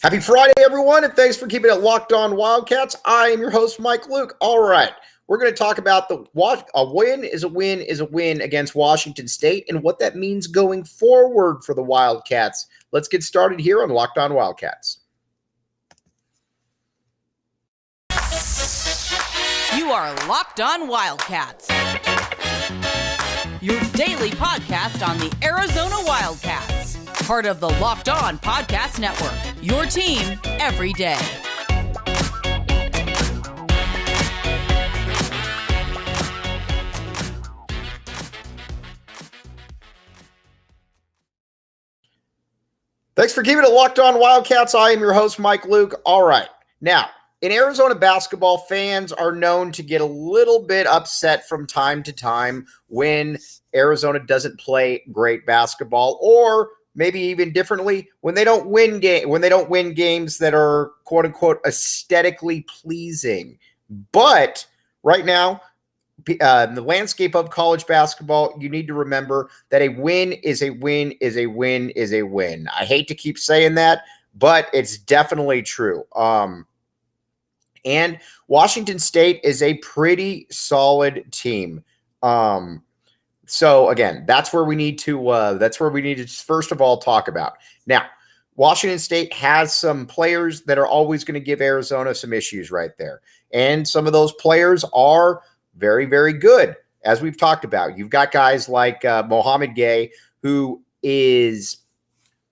Happy Friday, everyone, and thanks for keeping it locked on Wildcats. I am your host, Mike Luke. All right, we're going to talk about a win is a win is a win against Washington State and what that means going forward for the Wildcats. Let's get started here on Locked On Wildcats. You are Locked On Wildcats, your daily podcast on the Arizona Wildcats, part of the Locked On Podcast Network, your team every day. Thanks for keeping it locked on Wildcats. I am your host, Mike Luke. All right, now, in Arizona basketball, fans are known to get a little bit upset from time to time when Arizona doesn't play great basketball, or maybe even differently, when they don't win games that are quote unquote aesthetically pleasing. But right now, in the landscape of college basketball, you need to remember that a win is a win is a win is a win. I hate to keep saying that, but it's definitely true. And Washington State is a pretty solid team. So again, that's where we need to first of all talk about. Now, Washington State has some players that are always going to give Arizona some issues right there. And some of those players are very, very good. As we've talked about, you've got guys like Mohamed Gay, who is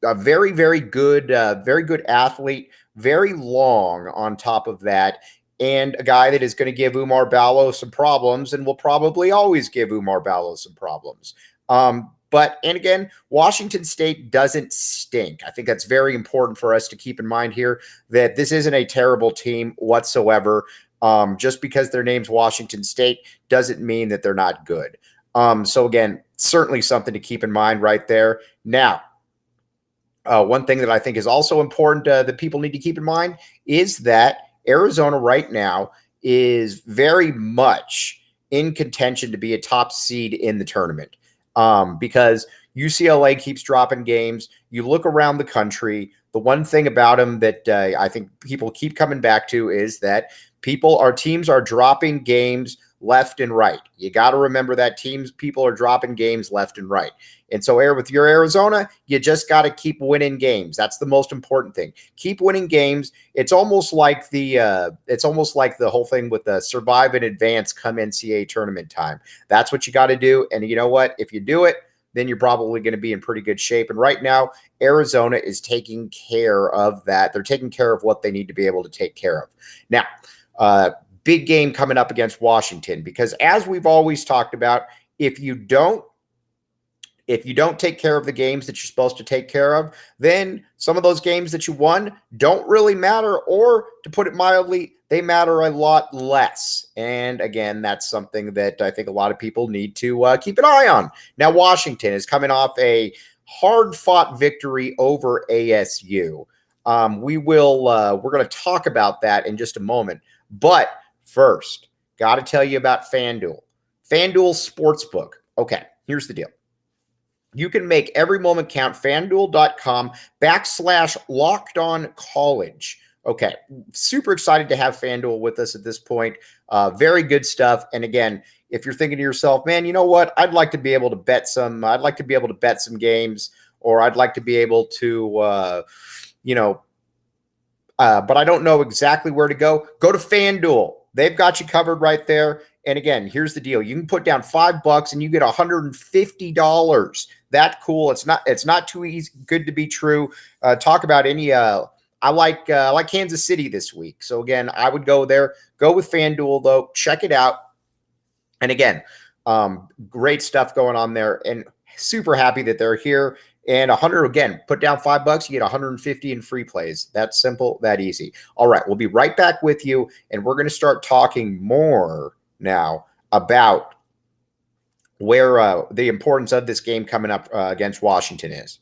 a very, very good athlete, very long on top of that, and a guy that is going to give Oumar Ballo some problems and will probably always give Oumar Ballo some problems. But again, Washington State doesn't stink. I think that's very important for us to keep in mind here, that this isn't a terrible team whatsoever. Just because their name's Washington State doesn't mean that they're not good. So again, certainly something to keep in mind right there. Now, one thing that I think is also important that people need to keep in mind is that Arizona right now is very much in contention to be a top seed in the tournament, because UCLA keeps dropping games. You look around the country, the one thing about them that I think people keep coming back to is that teams are dropping games left and right. You got to remember that people are dropping games left and right. And so with your Arizona, you just got to keep winning games. That's the most important thing. Keep winning games. It's almost like the whole thing with the survive and advance come NCAA tournament time. That's what you got to do. And you know what? If you do it, then you're probably going to be in pretty good shape. And right now, Arizona is taking care of that. They're taking care of what they need to be able to take care of. Now, big game coming up against Washington, because as we've always talked about, if you don't take care of the games that you're supposed to take care of, then some of those games that you won don't really matter, or to put it mildly, they matter a lot less. And again, that's something that I think a lot of people need to keep an eye on. Now, Washington is coming off a hard-fought victory over ASU. We're going to talk about that in just a moment. But first, got to tell you about FanDuel. FanDuel Sportsbook. Okay, here's the deal. You can make every moment count. FanDuel.com/LockedOnCollege. Okay, super excited to have FanDuel with us at this point. Very good stuff. And again, if you're thinking to yourself, man, you know what? I'd like to be able to bet some games, or I'd like to be able to, but I don't know exactly where to go. Go to FanDuel. They've got you covered right there. And again, here's the deal. You can put down $5 and you get $150. That cool. It's not too easy, good to be true. Talk about any, I like Kansas City this week. So again, I would go there, go with FanDuel though, check it out. And again, great stuff going on there, and super happy that they're here. And 100, again, put down $5, you get 150 in free plays. That's simple, that easy. All right, we'll be right back with you, and we're going to start talking more now about where the importance of this game coming up against Washington is.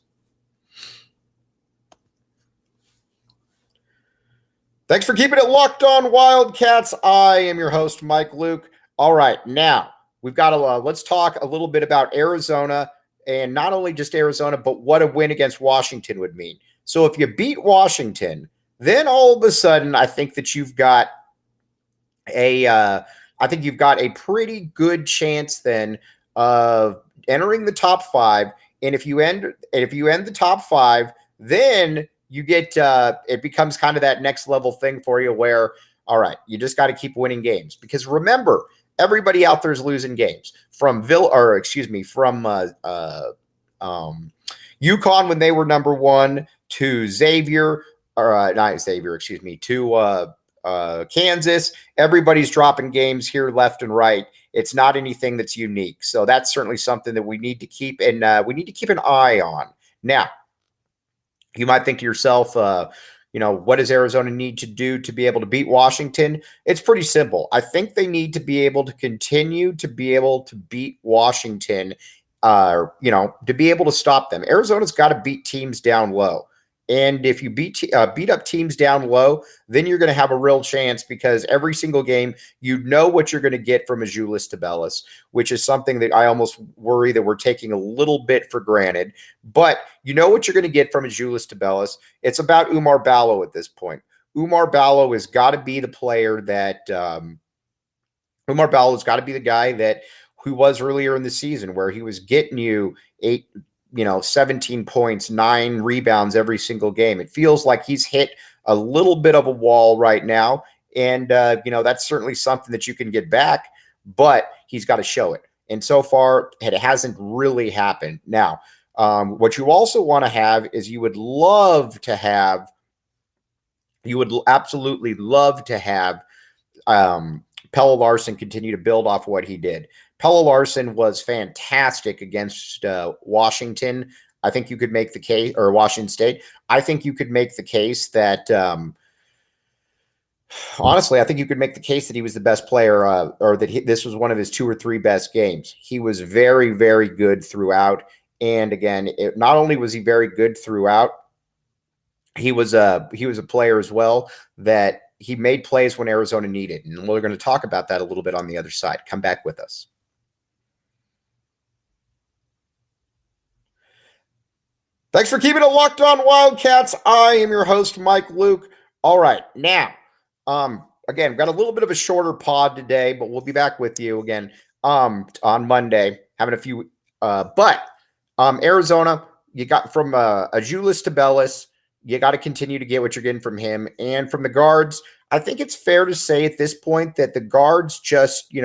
Thanks for keeping it locked on Wildcats. I am your host, Mike Luke. All right, now we've got let's talk a little bit about Arizona. And not only just Arizona, but what a win against Washington would mean. So if you beat Washington, then all of a sudden, I think that you've got a pretty good chance then of entering the top five. And if you end the top five, then you get it becomes kind of that next level thing for you where, all right, you just got to keep winning games, because remember, everybody out there is losing games from UConn when they were number one, to Xavier, or not Xavier, excuse me, to Kansas. Everybody's dropping games here left and right. It's not anything that's unique. So that's certainly something that we need to keep, and we need to keep an eye on. Now, you might think to yourself, what does Arizona need to do to be able to beat Washington? It's pretty simple. I think they need to be able to continue to be able to beat Washington, to be able to stop them. Arizona's got to beat teams down low. And if you beat up teams down low, then you're going to have a real chance, because every single game, you know what you're going to get from Azuolas Tubelis, which is something that I almost worry that we're taking a little bit for granted. But you know what you're going to get from Azuolas Tubelis. It's about Oumar Ballo at this point. Oumar Ballo has got to be the player that Oumar Ballo has got to be the guy that who was earlier in the season, where he was getting you 17 points, 9 rebounds every single game. It feels like he's hit a little bit of a wall right now. And, that's certainly something that you can get back, but he's got to show it. And so far, it hasn't really happened. Now, what you also want to have is you would absolutely love to have Pelle Larsson continue to build off what he did. Pelle Larsson was fantastic against Washington. I think you could make the case, or Washington State. I think you could make the case that, honestly, I think you could make the case that he was the best player, or that this was one of his 2 or 3 best games. He was very, very good throughout. And again, not only was he very good throughout, he was a player as well that he made plays when Arizona needed. And we're going to talk about that a little bit on the other side. Come back with us. Thanks for keeping it locked on Wildcats. I am your host, Mike Luke. All right. Now, again, got a little bit of a shorter pod today, but we'll be back with you again on Monday, having a few. But Arizona, you got from Azuolas Tubelis, you got to continue to get what you're getting from him. And from the guards, I think it's fair to say at this point that the guards just,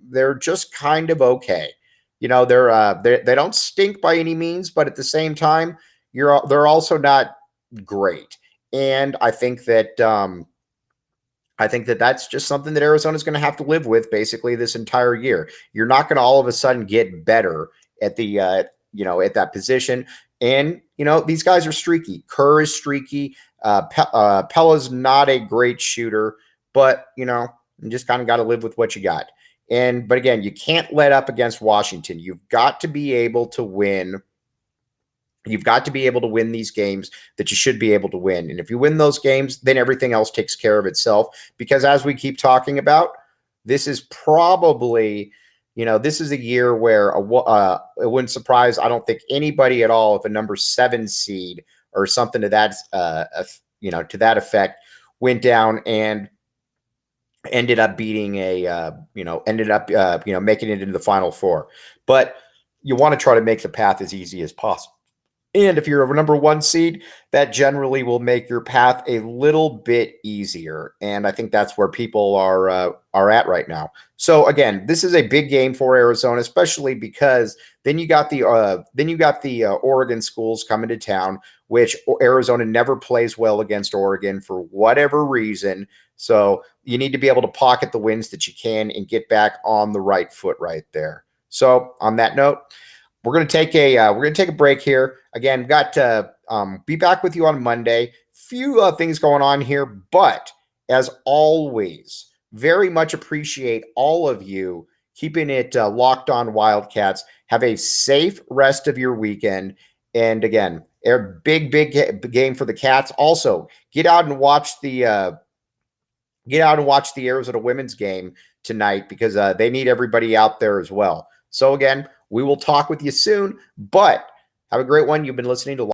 they're just kind of okay. They don't stink by any means, but at the same time, they're also not great. And I think that that's just something that Arizona's going to have to live with basically this entire year. You're not going to all of a sudden get better at the at that position. And these guys are streaky. Kerr is streaky. Pelle's not a great shooter, but you just kind of got to live with what you got. But again, you can't let up against Washington. You've got to be able to win. You've got to be able to win these games that you should be able to win. And if you win those games, then everything else takes care of itself. Because as we keep talking about, this is probably, this is a year where it wouldn't surprise, I don't think, anybody at all if a number 7 seed or something to that, to that effect went down and ended up beating making it into the Final Four. But you want to try to make the path as easy as possible. And if you're a number 1 seed, that generally will make your path a little bit easier. And I think that's where people are at right now. So again, this is a big game for Arizona, especially because then you got the Oregon schools coming to town, which Arizona never plays well against Oregon for whatever reason. So you need to be able to pocket the wins that you can and get back on the right foot right there. So on that note, we're going to take a break here. Again, got to be back with you on Monday. Few things going on here, but as always, very much appreciate all of you keeping it locked on Wildcats. Have a safe rest of your weekend. And again, a big game for the Cats. Also, get out and watch the Arizona women's game tonight, because they need everybody out there as well. So again, we will talk with you soon, but have a great one. You've been listening to